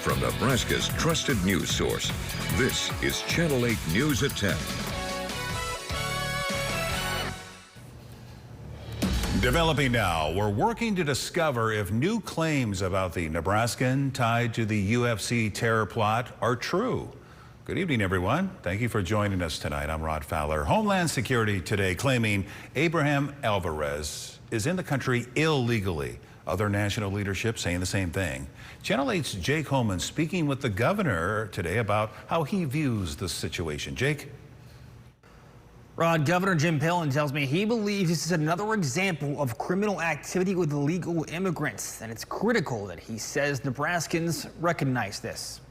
from Nebraska's trusted news source. This is Channel 8 News at 10. Developing now, we're working to discover if new claims about the Nebraskan tied to the UFC terror plot are true. Good evening, everyone. Thank you for joining us tonight. I'm Rod Fowler. Homeland Security today claiming Abraham Alvarez is in the country illegally. Other national leadership saying the same thing. Channel 8's Jake Holman speaking with the governor today about how he views the situation. Jake? Rod, Governor Jim Pillen tells me he believes this is another example of criminal activity with illegal immigrants, and it's critical that he says Nebraskans recognize this.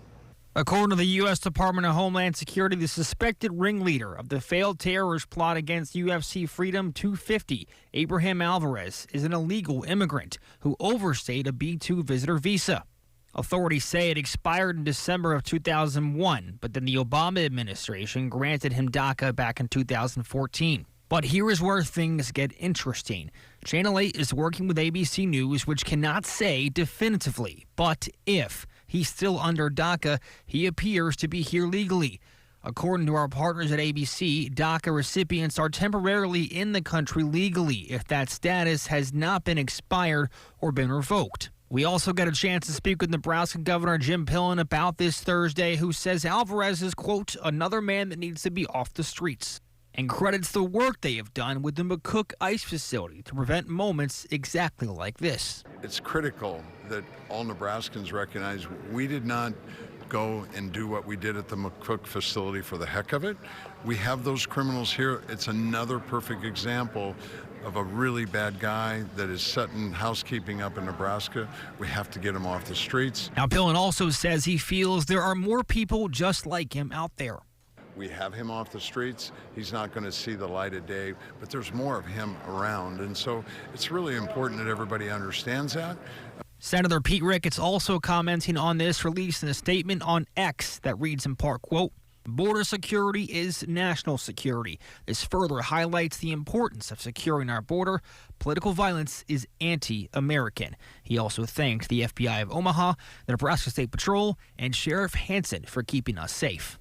According to the U.S. Department of Homeland Security, the suspected ringleader of the failed terrorist plot against UFC Freedom 250, Abraham Alvarez, is an illegal immigrant who overstayed a B-2 visitor visa. Authorities say it expired in December of 2001, but then the Obama administration granted him DACA back in 2014. But here is where things get interesting. Channel 8 is working with ABC News, which cannot say definitively, but if he's still under DACA, he appears to be here legally. According to our partners at ABC, DACA recipients are temporarily in the country legally if that status has not been expired or been revoked. We also got a chance to speak with Nebraska Governor Jim Pillen about this Thursday, who says Alvarez is, quote, another man that needs to be off the streets, and credits the work they have done with the McCook ICE facility to prevent moments exactly like this. It's critical that all Nebraskans recognize we did not go and do what we did at the McCook facility for the heck of it. We have those criminals here. It's another perfect example of a really bad guy that is setting housekeeping up in Nebraska. We have to get him off the streets. Now, Pillen also says he feels there are more people just like him out there. We have him off the streets. He's not going to see the light of day, but there's more of him around. And so it's really important that everybody understands that. Senator Pete Ricketts also commenting on this, released in a statement on X that reads in part, quote, border security is national security. This further highlights the importance of securing our border. Political violence is anti-American. He also thanked the FBI of Omaha, the Nebraska State Patrol, and Sheriff Hansen for keeping us safe.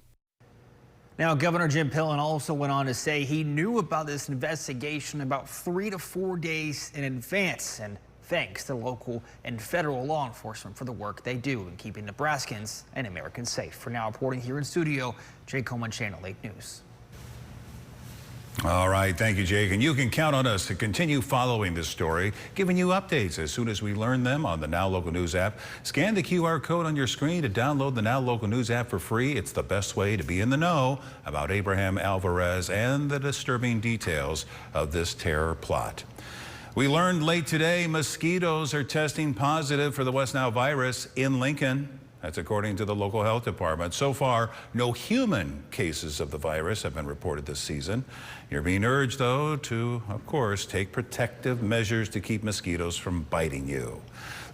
Now, Governor Jim Pillen also went on to say he knew about this investigation about 3 to 4 days in advance, and thanks to local and federal law enforcement for the work they do in keeping Nebraskans and Americans safe. For now, reporting here in studio, Jake Coleman, Channel 8 News. All right, thank you, Jake. And you can count on us to continue following this story, giving you updates as soon as we learn them on the Now Local News app. Scan the QR code on your screen to download the Now Local News app for free. It's the best way to be in the know about Abraham Alvarez and the disturbing details of this terror plot. We learned late today mosquitoes are testing positive for the West Nile virus in Lincoln. That's according to the local health department. So far, no human cases of the virus have been reported this season. You're being urged, though, to, of course, take protective measures to keep mosquitoes from biting you.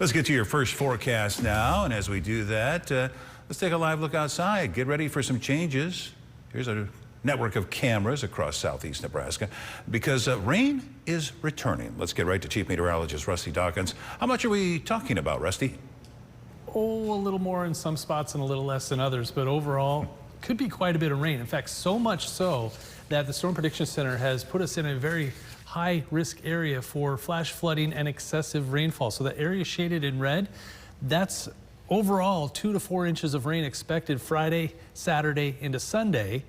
Let's get to your first forecast now. And as we do that, let's take a live look outside. Get ready for some changes. Here's a network of cameras across southeast Nebraska because rain is returning. Let's get right to Chief Meteorologist Rusty Dawkins. How much are we talking about, Rusty? Oh, a little more in some spots and a little less in others, but overall could be quite a bit of rain. In fact, so much so that the Storm Prediction Center has put us in a very high risk area for flash flooding and excessive rainfall. So the area shaded in red, that's overall 2 to 4 inches of rain expected Friday, Saturday into Sunday.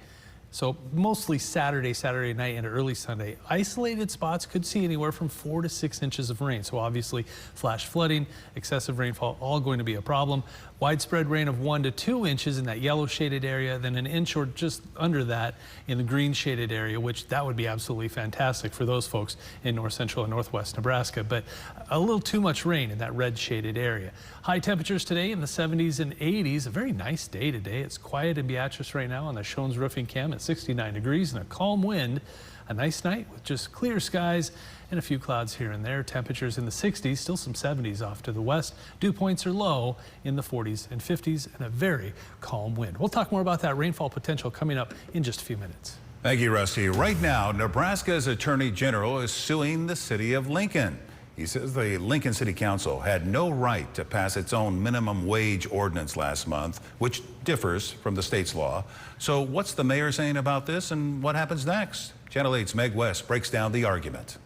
So mostly Saturday night into early Sunday. Isolated spots could see anywhere from 4 to 6 inches of rain. So obviously flash flooding, excessive rainfall, all going to be a problem. Widespread rain of 1 to 2 inches in that yellow shaded area, then an inch or just under that in the green shaded area, which that would be absolutely fantastic for those folks in north central and northwest Nebraska. But a little too much rain in that red shaded area. High temperatures today in the 70s and 80s. A very nice day today. It's quiet in Beatrice right now on the Shones Roofing Cam at 69 degrees and a calm wind. A nice night with just clear skies and a few clouds here and there. Temperatures in the 60s, still some 70s off to the west. Dew points are low in the 40s and 50s and a very calm wind. We'll talk more about that rainfall potential coming up in just a few minutes. Thank you, Rusty. Right now, Nebraska's Attorney General is suing the city of Lincoln. He says the Lincoln City Council had no right to pass its own minimum wage ordinance last month, which differs from the state's law. So what's the mayor saying about this, and what happens next? Channel 8's Meg West breaks down the argument.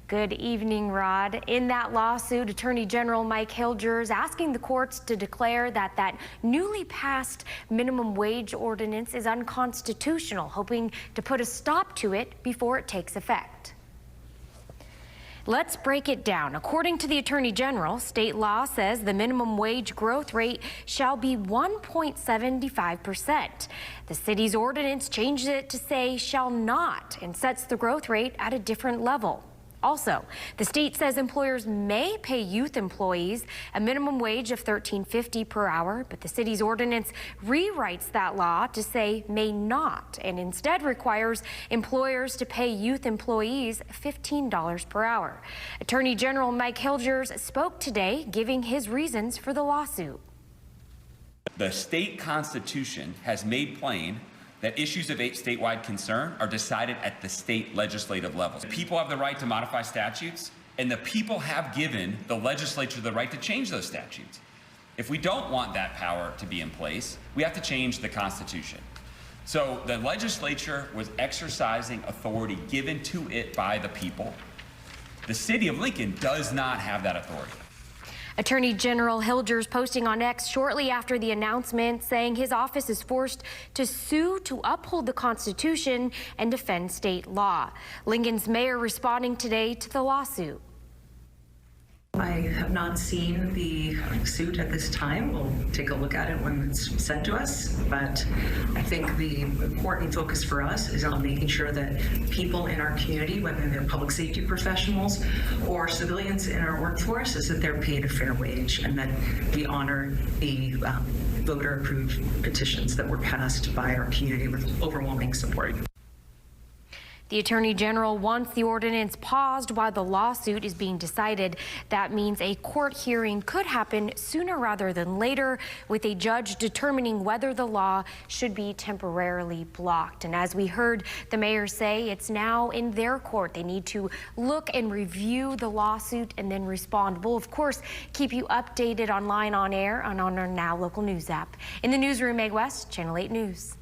Good evening, Rod. In that lawsuit, Attorney General Mike Hilger is asking the courts to declare that newly passed minimum wage ordinance is unconstitutional, hoping to put a stop to it before it takes effect. Let's break it down. According to the Attorney General, state law says the minimum wage growth rate shall be 1.75%. The city's ordinance changes it to say shall not and sets the growth rate at a different level. Also, the state says employers may pay youth employees a minimum wage of $13.50 per hour, but the city's ordinance rewrites that law to say may not and instead requires employers to pay youth employees $15 per hour. Attorney General Mike Hilger spoke today, giving his reasons for the lawsuit. The state constitution has made plain that issues of statewide concern are decided at the state legislative level. People have the right to modify statutes, and the people have given the legislature the right to change those statutes. If we don't want that power to be in place, we have to change the Constitution. So the legislature was exercising authority given to it by the people. The city of Lincoln does not have that authority. Attorney General Hilger's posting on X shortly after the announcement, saying his office is forced to sue to uphold the Constitution and defend state law. Lincoln's mayor responding today to the lawsuit. I have not seen the suit at this time. We'll take a look at it when it's sent to us, but I think the important focus for us is on making sure that people in our community, whether they're public safety professionals or civilians in our workforce, is that they're paid a fair wage and that we honor the voter-approved petitions that were passed by our community with overwhelming support. The Attorney General wants the ordinance paused while the lawsuit is being decided. That means a court hearing could happen sooner rather than later, with a judge determining whether the law should be temporarily blocked. And as we heard the mayor say, it's now in their court. They need to look and review the lawsuit and then respond. We'll, of course, keep you updated online, on air, and on our Now Local News app. In the newsroom, Meg West, Channel 8 News.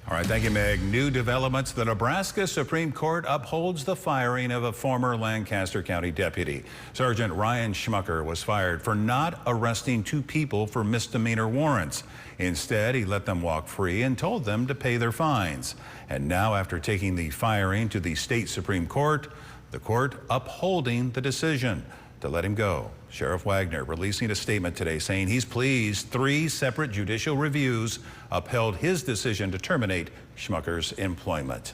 All right, thank you, Meg. New developments. The Nebraska Supreme Court upholds the firing of a former Lancaster County deputy. Sergeant Ryan Schmucker was fired for not arresting two people for misdemeanor warrants. Instead, he let them walk free and told them to pay their fines. And now, after taking the firing to the state Supreme Court, the court upholding the decision to let him go. Sheriff Wagner releasing a statement today saying he's pleased 3 separate judicial reviews upheld his decision to terminate Schmucker's employment.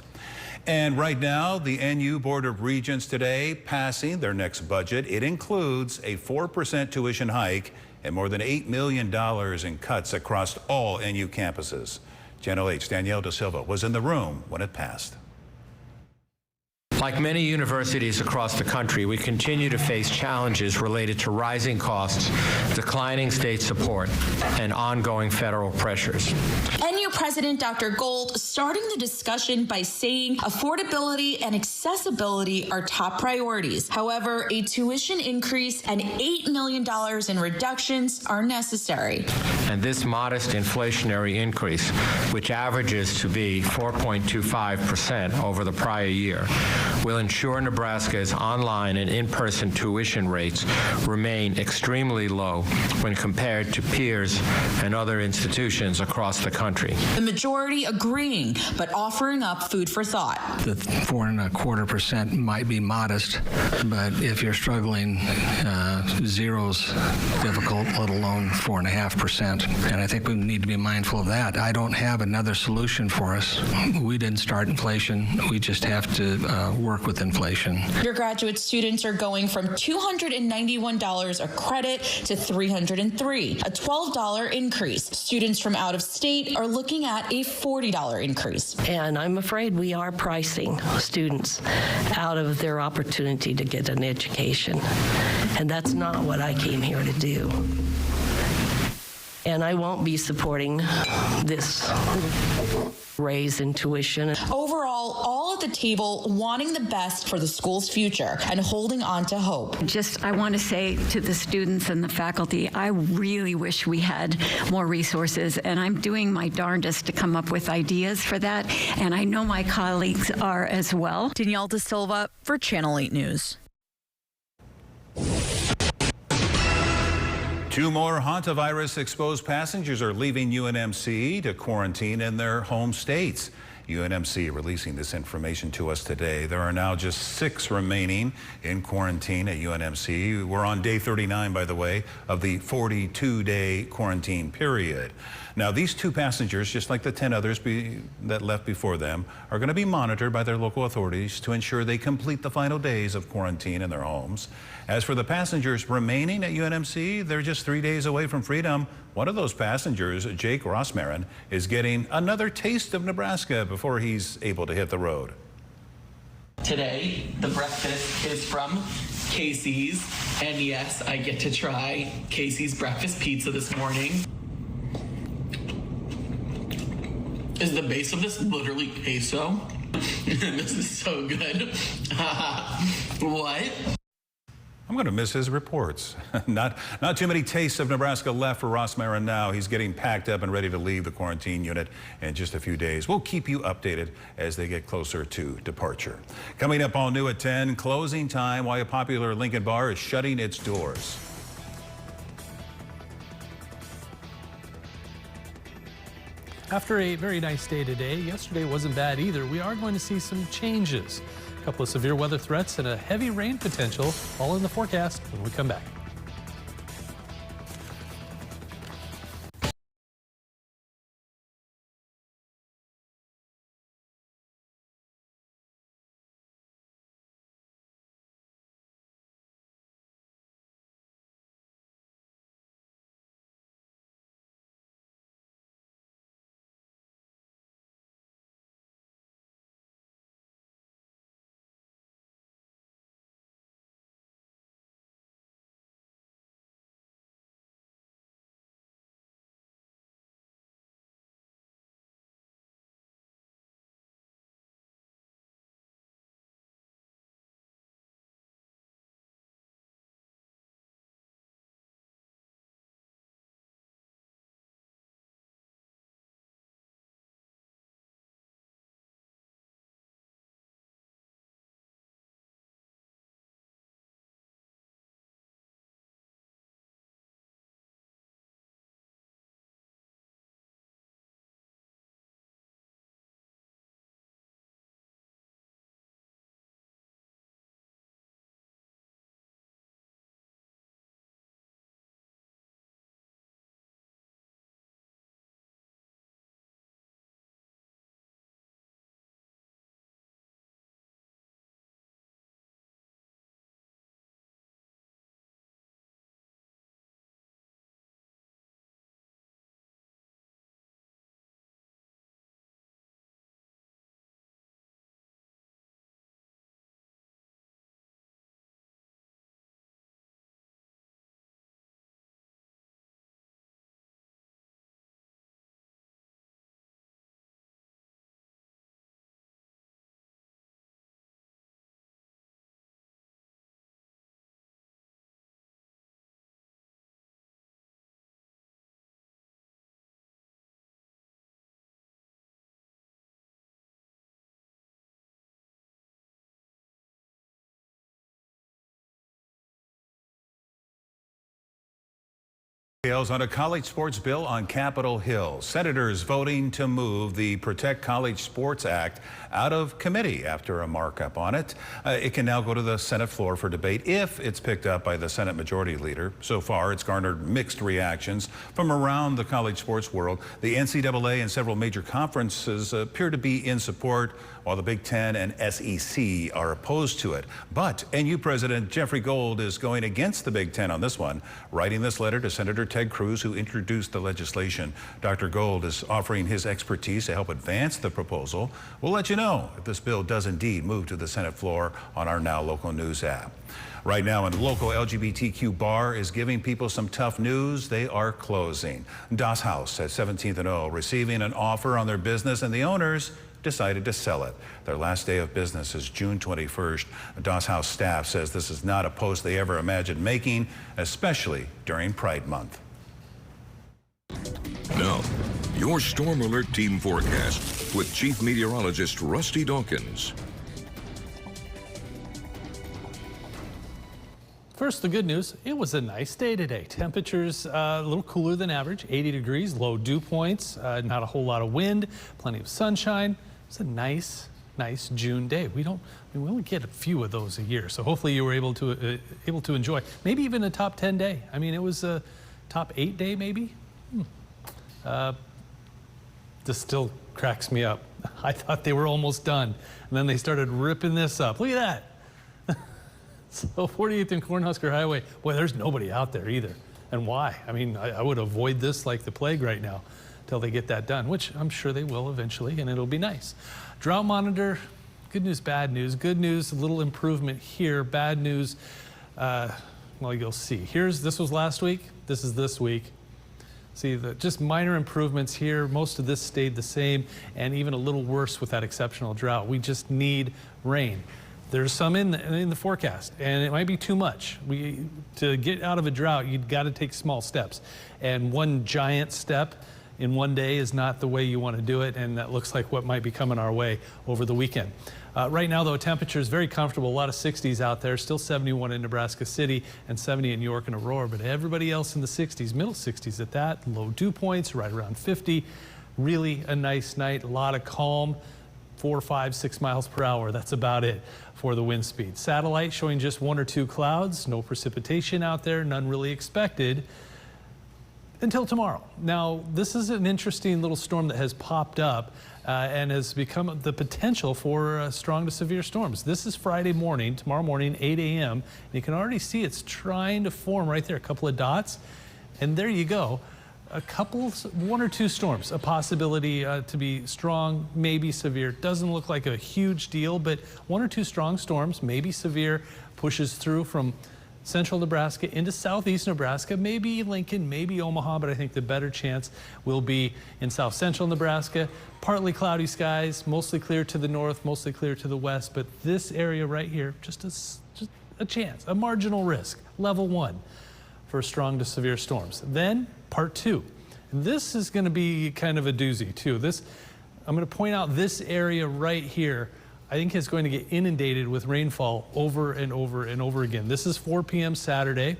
And right now, the NU Board of Regents today passing their next budget. It includes a 4% tuition hike and more than $8 million in cuts across all NU campuses. Channel 8's Danielle De Silva was in the room when it passed. Like many universities across the country, we continue to face challenges related to rising costs, declining state support, and ongoing federal pressures. NU President Dr. Gold starting the discussion by saying affordability and accessibility are top priorities. However, a tuition increase and $8 million in reductions are necessary. And this modest inflationary increase, which averages to be 4.25% over the prior year, will ensure Nebraska's online and in-person tuition rates remain extremely low when compared to peers and other institutions across the country. The majority agreeing, but offering up food for thought. The 4.25% might be modest, but if you're struggling, zero's difficult, let alone 4.5%. And I think we need to be mindful of that. I don't have another solution for us. We didn't start inflation. We just have to work with inflation. Your graduate students are going from $291 a credit to $303, a $12 increase. Students from out of state are looking at a $40 increase. And I'm afraid we are pricing students out of their opportunity to get an education. And that's not what I came here to do. And I won't be supporting this raise in tuition. Overall, all all at the table wanting the best for the school's future and holding on to hope. I want to say to the students and the faculty, I really wish we had more resources, and I'm doing my darndest to come up with ideas for that, and I know my colleagues are as well. Danielle De Silva for Channel 8 News. 2 more hantavirus-exposed passengers are leaving UNMC to quarantine in their home states. UNMC releasing this information to us today. There are now just 6 remaining in quarantine at UNMC. We're on day 39, by the way, of the 42-day quarantine period. Now, these 2 passengers, just like the 10 others that left before them, are going to be monitored by their local authorities to ensure they complete the final days of quarantine in their homes. As for the passengers remaining at UNMC, they're just 3 days away from freedom. One of those passengers, Jake Rossmarin, is getting another taste of Nebraska before he's able to hit the road. Today, the breakfast is from Casey's, and yes, I get to try Casey's breakfast pizza this morning. Is the base of this literally queso? This is so good. What? I'm going to miss his reports. Not too many tastes of Nebraska left for Rossmarin now. He's getting packed up and ready to leave the quarantine unit in just a few days. We'll keep you updated as they get closer to departure. Coming up all new at 10, closing time, why a popular Lincoln bar is shutting its doors. After a very nice day today, yesterday wasn't bad either. We are going to see some changes. A couple of severe weather threats and a heavy rain potential, all in the forecast when we come back. Details on a college sports bill on Capitol Hill. Senators voting to move the Protect College Sports Act out of committee after a markup on it. It can now go to the Senate floor for debate if it's picked up by the Senate Majority Leader. So far, it's garnered mixed reactions from around the college sports world. The NCAA and several major conferences appear to be in support, while the Big Ten and SEC are opposed to it. But NU President Jeffrey Gold is going against the Big Ten on this one, writing this letter to Senator Ted Cruz, who introduced the legislation. Dr. Gold is offering his expertise to help advance the proposal. We'll let you know if this bill does indeed move to the Senate floor on our Now Local News app. Right now, a local LGBTQ bar is giving people some tough news. They are closing. Das House at 17th and O receiving an offer on their business, and the owners decided to sell it. Their last day of business is June 21st. Doss House staff says this is not a post they ever imagined making, especially during Pride Month. Now, your Storm Alert Team forecast with Chief Meteorologist Rusty Dawkins. First, the good news, it was a nice day today. Temperatures a little cooler than average, 80 degrees, low dew points, not a whole lot of wind, plenty of sunshine. It's a nice June day. We only get a few of those a year, so hopefully you were able to enjoy. Maybe even a top 10 day. I mean, it was a top 8 day maybe. This still cracks me up. I thought they were almost done, and then they started ripping this up. Look at that. So 48th and Cornhusker Highway, boy, there's nobody out there either. And why? I mean, I would avoid this like the plague right now until they get that done, which I'm sure they will eventually, and it'll be nice. Drought monitor, good news, bad news. Good news, a little improvement here. Bad news, well, you'll see. This was last week, this is this week. See, just minor improvements here. Most of this stayed the same, and even a little worse with that exceptional drought. We just need rain. There's some in the forecast, and it might be too much. To get out of a drought, you've got to take small steps. And one giant step in one day is not the way you want to do it, and that looks like what might be coming our way over the weekend. Right now, though, temperature is very comfortable. A lot of 60s out there, still 71 in Nebraska City and 70 in York and Aurora, but everybody else in the 60s, middle 60s at that. Low dew points, right around 50. Really a nice night, a lot of calm. 4, 5, 6 miles per hour. That's about it for the wind speed. Satellite showing just 1 or 2 clouds, no precipitation out there, none really expected until tomorrow. Now, this is an interesting little storm that has popped up and has become the potential for strong to severe storms. This is Friday morning, tomorrow morning, 8 a.m. And you can already see it's trying to form right there, a couple of dots. And there you go. 1 or 2 storms, a possibility to be strong, maybe severe. Doesn't look like a huge deal, but 1 or 2 strong storms, maybe severe, pushes through from central Nebraska into southeast Nebraska, maybe Lincoln, maybe Omaha, but I think the better chance will be in south central Nebraska. Partly cloudy skies, mostly clear to the north, mostly clear to the west, but this area right here, just a chance, a marginal risk, level 1 for strong to severe storms. Then part 2. This is going to be kind of a doozy too. I'm going to point out this area right here, I think is going to get inundated with rainfall over and over and over again. This is 4 p.m. Saturday,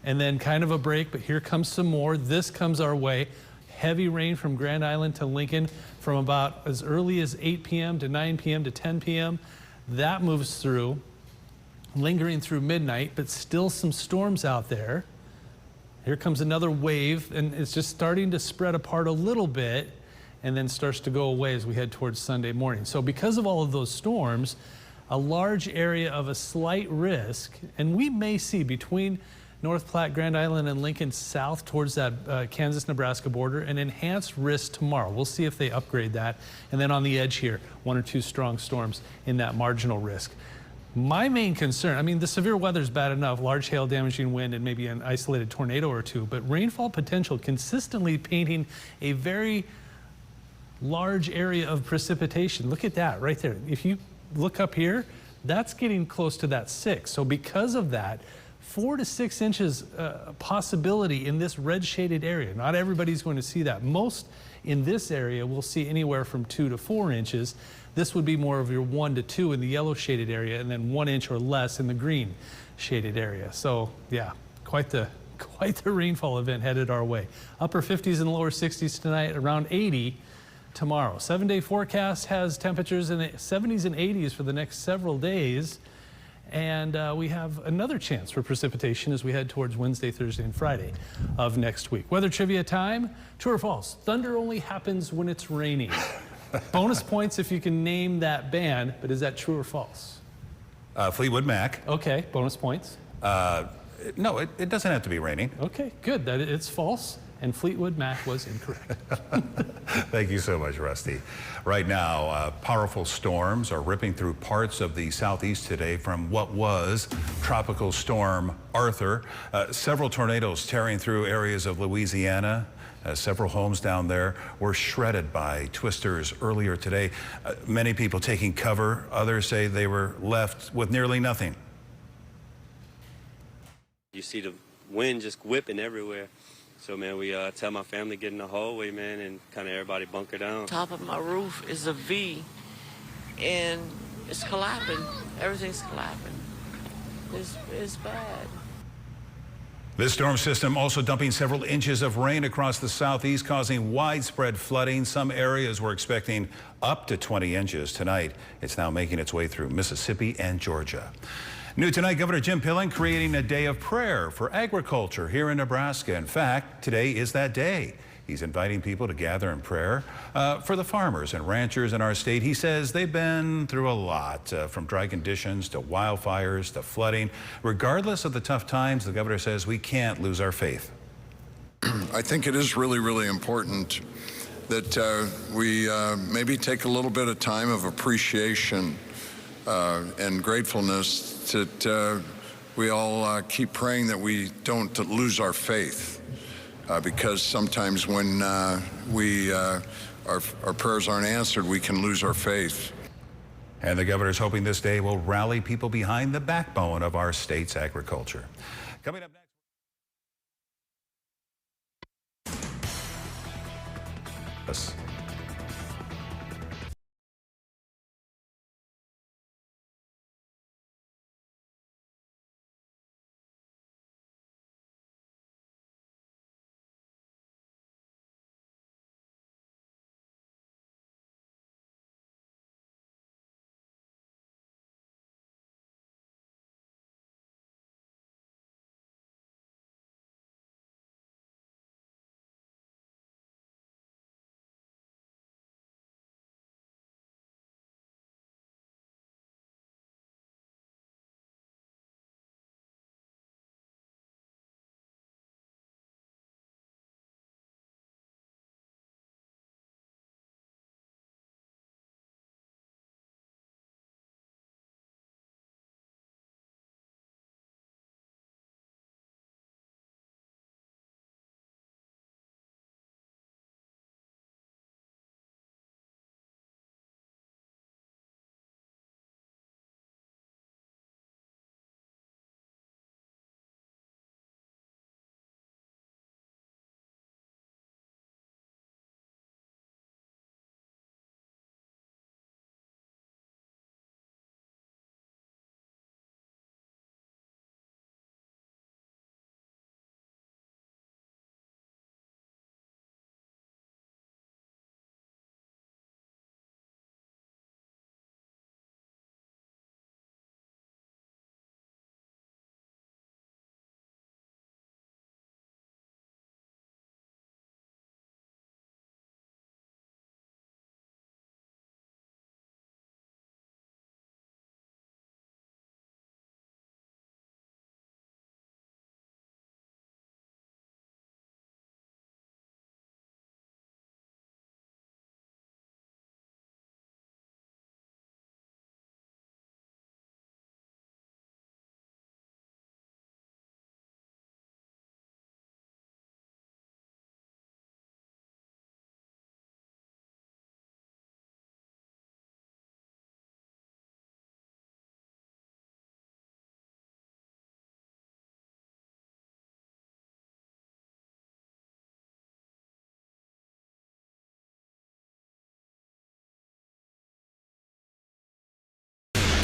and then kind of a break, but here comes some more. This comes our way. Heavy rain from Grand Island to Lincoln from about as early as 8 p.m. to 9 p.m. to 10 p.m. That moves through, lingering through midnight, but still some storms out there. Here comes another wave, and it's just starting to spread apart a little bit and then starts to go away as we head towards Sunday morning. So because of all of those storms, a large area of a slight risk, and we may see between North Platte, Grand Island, and Lincoln south towards that Kansas-Nebraska border, an enhanced risk tomorrow. We'll see if they upgrade that. And then on the edge here, 1 or 2 strong storms in that marginal risk. My main concern, I mean, the severe weather is bad enough, large hail, damaging wind, and maybe an isolated tornado or 2, but rainfall potential consistently painting a very large area of precipitation. Look at that right there. If you look up here, that's getting close to that 6. So because of that, 4 to 6 inches possibility in this red shaded area. Not everybody's going to see that. Most in this area will see anywhere from 2 to 4 inches. This would be more of your 1 to 2 in the yellow shaded area, and then 1 inch or less in the green shaded area. So yeah, quite the rainfall event headed our way. Upper 50s and lower 60s tonight, around 80 tomorrow. 7-day forecast has temperatures in the 70s and 80s for the next several days. And we have another chance for precipitation as we head towards Wednesday, Thursday, and Friday of next week. Weather trivia time. True or false? Thunder only happens when it's raining. Bonus points if you can name that band, but is that true or false? Fleetwood Mac. Okay, bonus points. No, it doesn't have to be raining. Okay, good. It's false. and Fleetwood Mac was incorrect. Thank you so much, Rusty. Right now, powerful storms are ripping through parts of the southeast today from what was Tropical Storm Arthur. Several tornadoes tearing through areas of Louisiana. Several homes down there were shredded by twisters earlier today. Many people taking cover. Others say they were left with nearly nothing. You see the wind just whipping everywhere. So, man, we tell my family get in the hallway, man, and kind of everybody bunker down. Top of my roof is a V, and it's collapsing. Everything's collapsing. It's bad. This storm system also dumping several inches of rain across the southeast, causing widespread flooding. Some areas were expecting up to 20 inches tonight. It's now making its way through Mississippi and Georgia. New tonight, Governor Jim Pillen creating a day of prayer for agriculture here in Nebraska. In fact, today is that day. He's inviting people to gather in prayer for the farmers and ranchers in our state. He says they've been through a lot, from dry conditions to wildfires to flooding. Regardless of the tough times, the governor says we can't lose our faith. I think it is really, really important that we maybe take a little bit of time of appreciation and gratefulness that we all keep praying that we don't lose our faith, because sometimes when our prayers aren't answered, we can lose our faith. And the governor's hoping this day will rally people behind the backbone of our state's agriculture. Coming up next.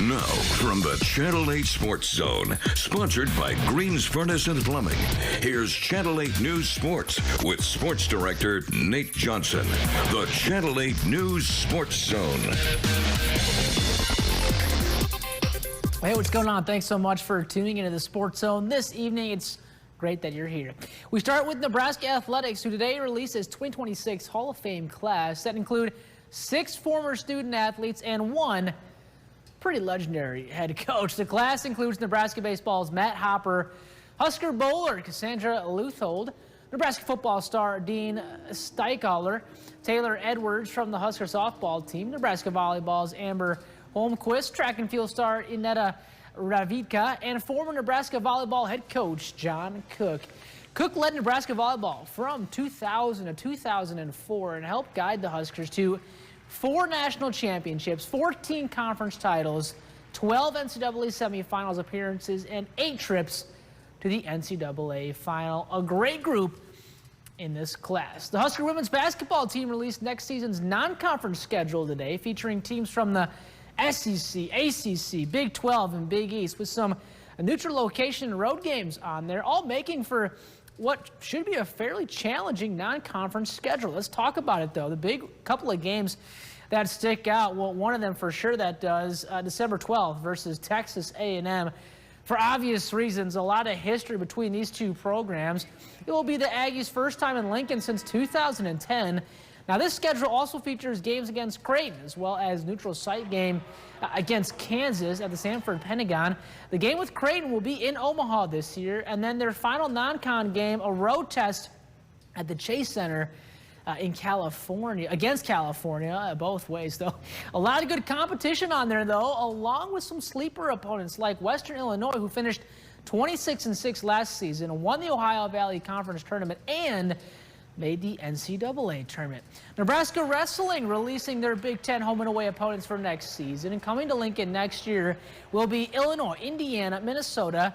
Now, from the Channel 8 Sports Zone, sponsored by Green's Furnace and Plumbing, here's Channel 8 News Sports with Sports Director Nate Johnson. The Channel 8 News Sports Zone. Hey, what's going on? Thanks so much for tuning into the Sports Zone this evening. It's great that you're here. We start with Nebraska Athletics, who today releases 2026 Hall of Fame class that include 6 former student athletes and 1 pretty legendary head coach. The class includes Nebraska baseball's Matt Hopper, Husker bowler Cassandra Luthold, Nebraska football star Dean Steichaler, Taylor Edwards from the Husker softball team, Nebraska volleyball's Amber Holmquist, track and field star Inetta Ravidka, and former Nebraska volleyball head coach John Cook. Cook led Nebraska volleyball from 2000 to 2004 and helped guide the Huskers to 4 national championships, 14 conference titles, 12 NCAA semifinals appearances, and 8 trips to the NCAA final. A great group in this class. The Husker women's basketball team released next season's non-conference schedule today, featuring teams from the SEC, ACC, Big 12, and Big East, with some neutral location road games on there, all making for what should be a fairly challenging non-conference schedule. Let's talk about it, though. The big couple of games that stick out, well, one of them for sure that does, December 12th versus Texas A&M. For obvious reasons, a lot of history between these two programs. It will be the Aggies' first time in Lincoln since 2010. Now, this schedule also features games against Creighton, as well as neutral site game against Kansas at the Sanford Pentagon. The game with Creighton will be in Omaha this year, and then their final non-con game, a road test at the Chase Center in California, against California, both ways, though. A lot of good competition on there, though, along with some sleeper opponents like Western Illinois, who finished 26-6 last season and won the Ohio Valley Conference Tournament and made the NCAA tournament. Nebraska wrestling releasing their Big Ten home and away opponents for next season, and coming to Lincoln next year will be Illinois, Indiana, Minnesota,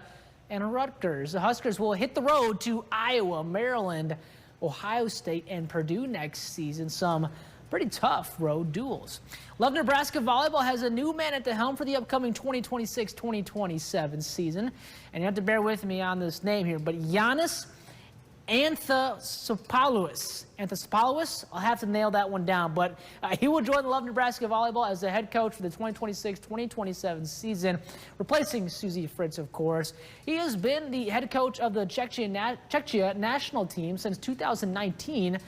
and Rutgers. The Huskers will hit the road to Iowa, Maryland, Ohio State, and Purdue next season. Some pretty tough road duels. Love Nebraska volleyball has a new man at the helm for the upcoming 2026-2027 season, and you have to bear with me on this name here, but Giannis Anthopoulos. I'll have to nail that one down, but he will join the Love Nebraska volleyball as the head coach for the 2026-2027 season, replacing Susie Fritz, of course. He has been the head coach of the Czechia national team since 2019.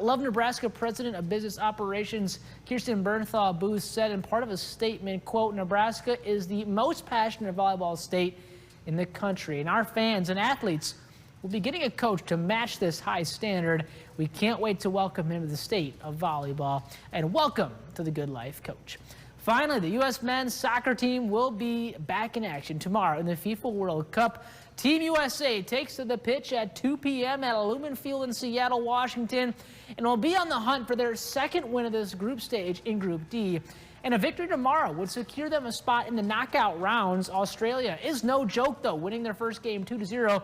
Love Nebraska President of Business Operations Kirsten Bernthal Booth said in part of a statement, quote, "Nebraska is the most passionate volleyball state in the country, and our fans and athletes will be getting a coach to match this high standard. We can't wait to welcome him to the state of volleyball, and welcome to the Good Life Coach." Finally, the U.S. men's soccer team will be back in action tomorrow in the FIFA World Cup. Team USA takes to the pitch at 2 p.m. at Lumen Field in Seattle, Washington, and will be on the hunt for their second win of this group stage in Group D. And a victory tomorrow would secure them a spot in the knockout rounds. Australia is no joke, though, winning their first game 2-0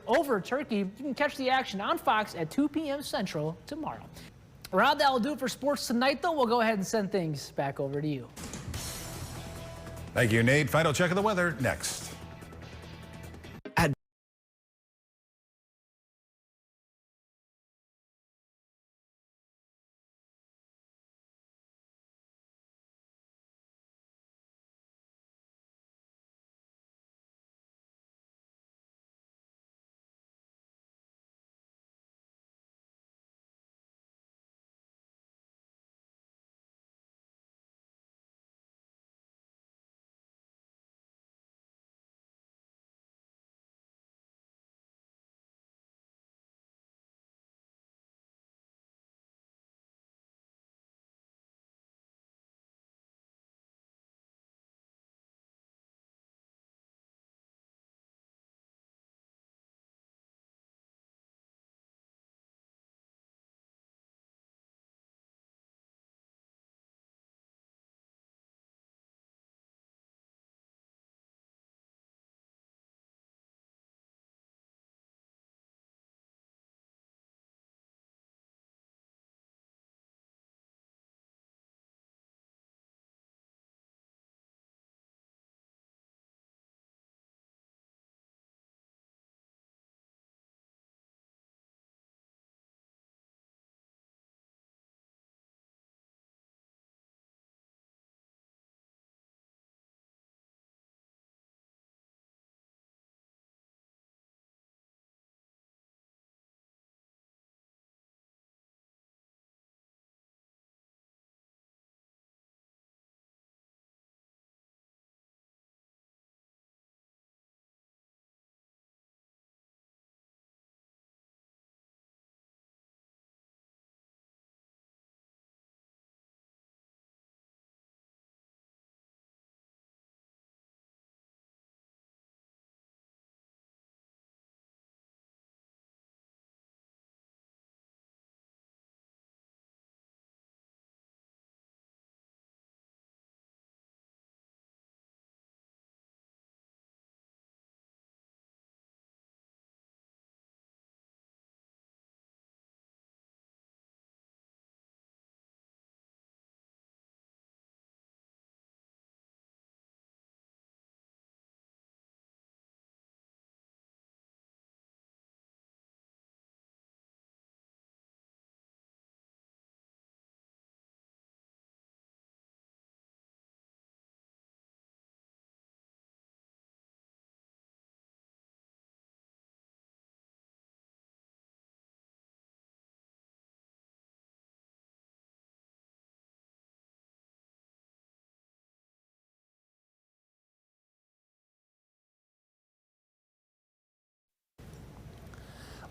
over Turkey. You can catch the action on Fox at 2 p.m. Central tomorrow. Rod, that will do it for sports tonight, though. We'll go ahead and send things back over to you. Thank you, Nate. Final check of the weather next.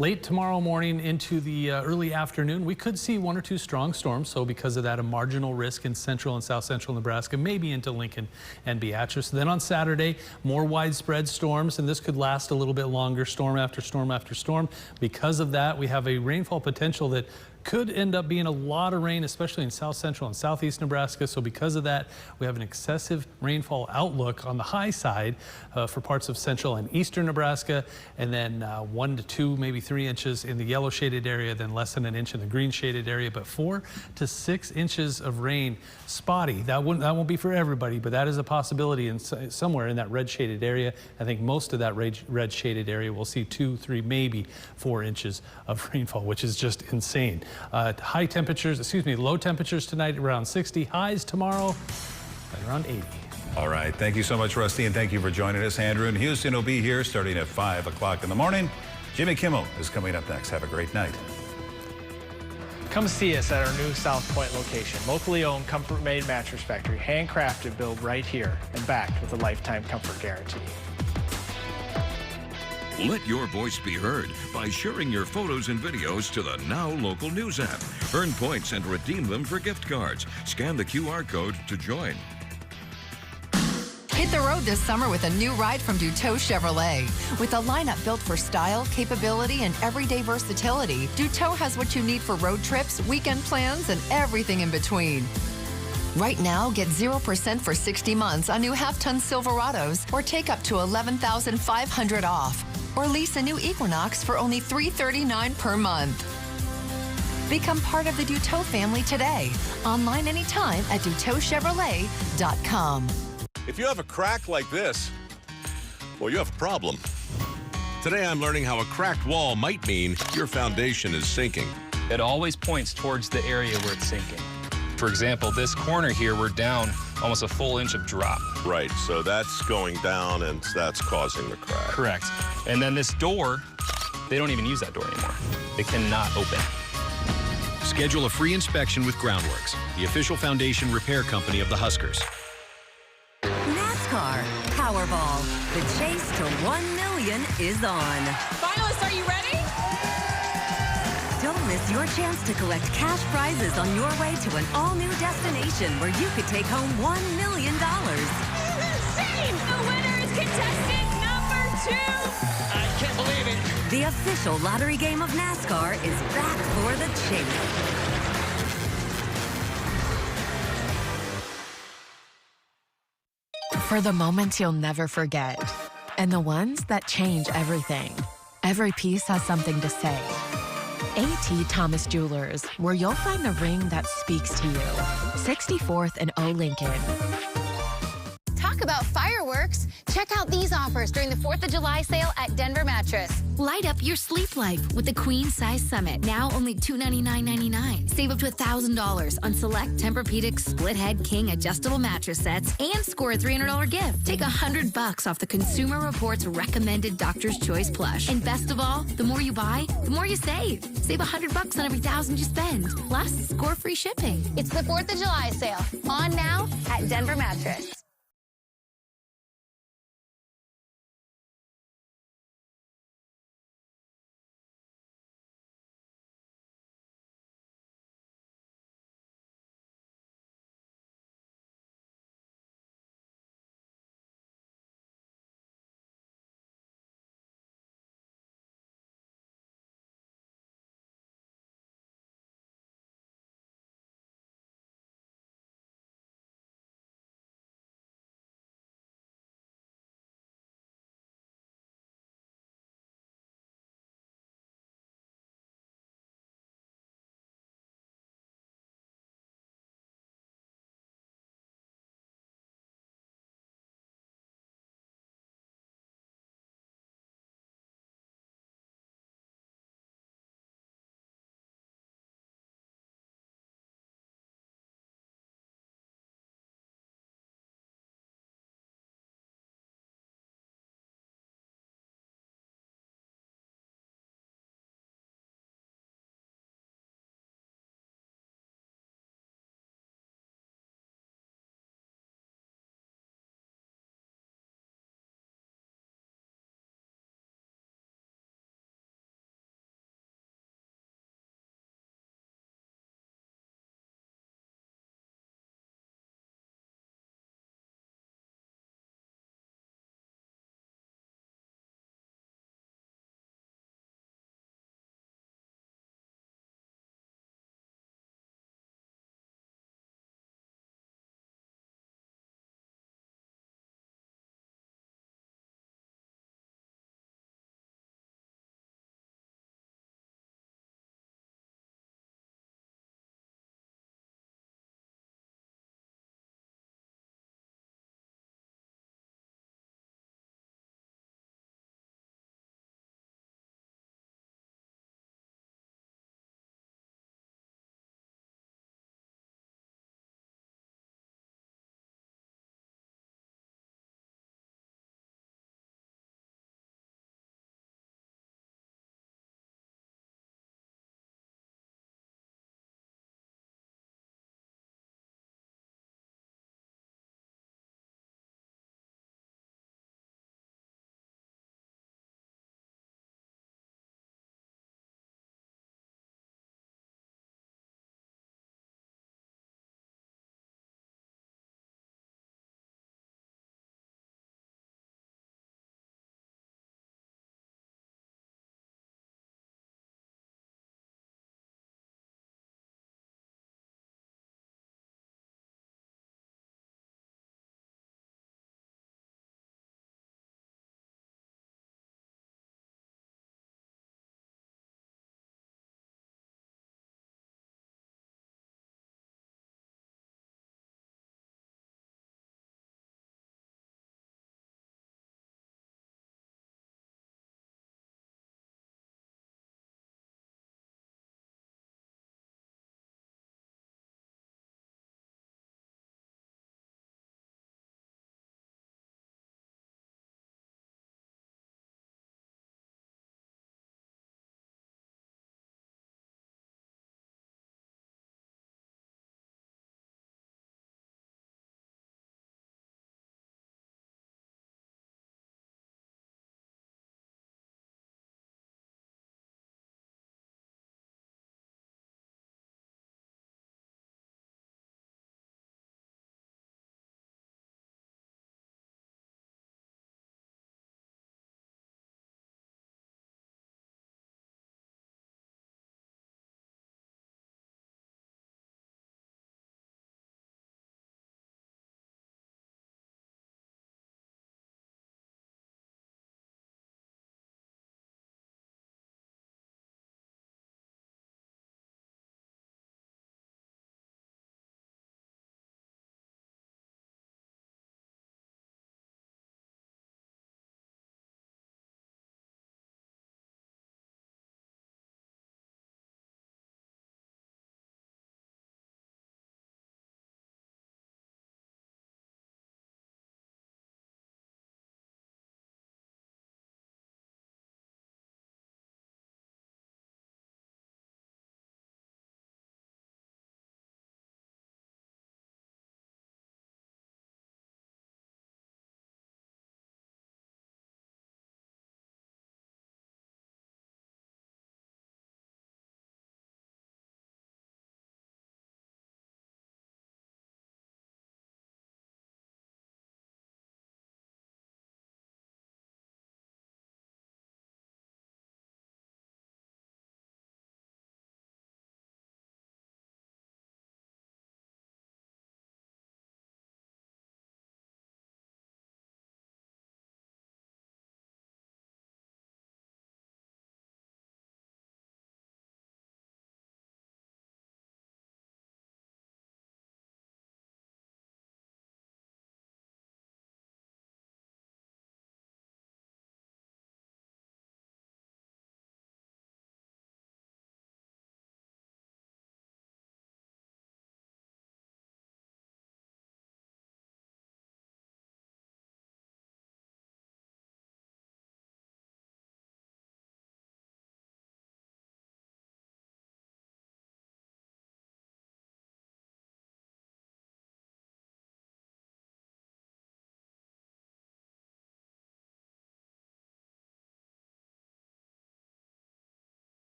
late tomorrow morning into the early afternoon, we could see 1 or 2 strong storms. So because of that, a marginal risk in central and south central Nebraska, maybe into Lincoln and Beatrice. Then on Saturday, more widespread storms, and this could last a little bit longer, storm after storm after storm. Because of that, we have a rainfall potential that could end up being a lot of rain, especially in south central and southeast Nebraska. So because of that, we have an excessive rainfall outlook on the high side for parts of central and eastern Nebraska, and then 1 to 2, maybe 3 inches in the yellow shaded area, then less than an inch in the green shaded area, but 4 to 6 inches of rain, spotty. That won't be for everybody, but that is a possibility in somewhere in that red shaded area. I think most of that red shaded area will see 2, 3, maybe 4 inches of rainfall, which is just insane. Low temperatures tonight around 60, highs tomorrow at around 80. All right, thank you so much, Rusty, and thank you for joining us. Andrew in Houston will be here starting at 5 o'clock in the morning. Jimmy Kimmel is coming up next. Have a great night. Come see us at our new South Point location. Locally owned, comfort-made mattress factory, handcrafted, built right here, and backed with a lifetime comfort guarantee. Let your voice be heard by sharing your photos and videos to the Now Local News app. Earn points and redeem them for gift cards. Scan the QR code to join. Hit the road this summer with a new ride from Duteau Chevrolet. With a lineup built for style, capability, and everyday versatility, Duteau has what you need for road trips, weekend plans, and everything in between. Right now, get 0% for 60 months on new half-ton Silverados, or take up to $11,500 off. Or lease a new Equinox for only $339 per month. Become part of the Duteau family today. Online anytime at DuteauChevrolet.com. If you have a crack like this, well, you have a problem. Today I'm learning how a cracked wall might mean your foundation is sinking. It always points towards the area where it's sinking. For example, this corner here, we're down almost a full inch of drop. Right, so that's going down and that's causing the crack. Correct. And then this door, they don't even use that door anymore. It cannot open. Schedule a free inspection with Groundworks, the official foundation repair company of the Huskers. NASCAR Powerball. The chase to $1 million is on. Finalists, are you ready? Don't miss your chance to collect cash prizes on your way to an all-new destination where you could take home $1 million. Insane! The winner is contestant number 2. I can't believe it. The official lottery game of NASCAR is back for the chase. For the moments you'll never forget, and the ones that change everything. Every piece has something to say. A.T. Thomas Jewelers, where you'll find the ring that speaks to you. 64th and O Lincoln. Talk about fireworks. Check out these offers during the 4th of July sale at Denver Mattress. Light up your sleep life with the Queen Size Summit. Now only $299.99. Save up to $1,000 on select Tempur-Pedic split head king adjustable mattress sets and score a $300 gift. Take $100 off the Consumer Reports recommended Doctor's Choice plush. And best of all, the more you buy, the more you save. Save $100 on every $1,000 you spend. Plus, score free shipping. It's the 4th of July sale. On now at Denver Mattress.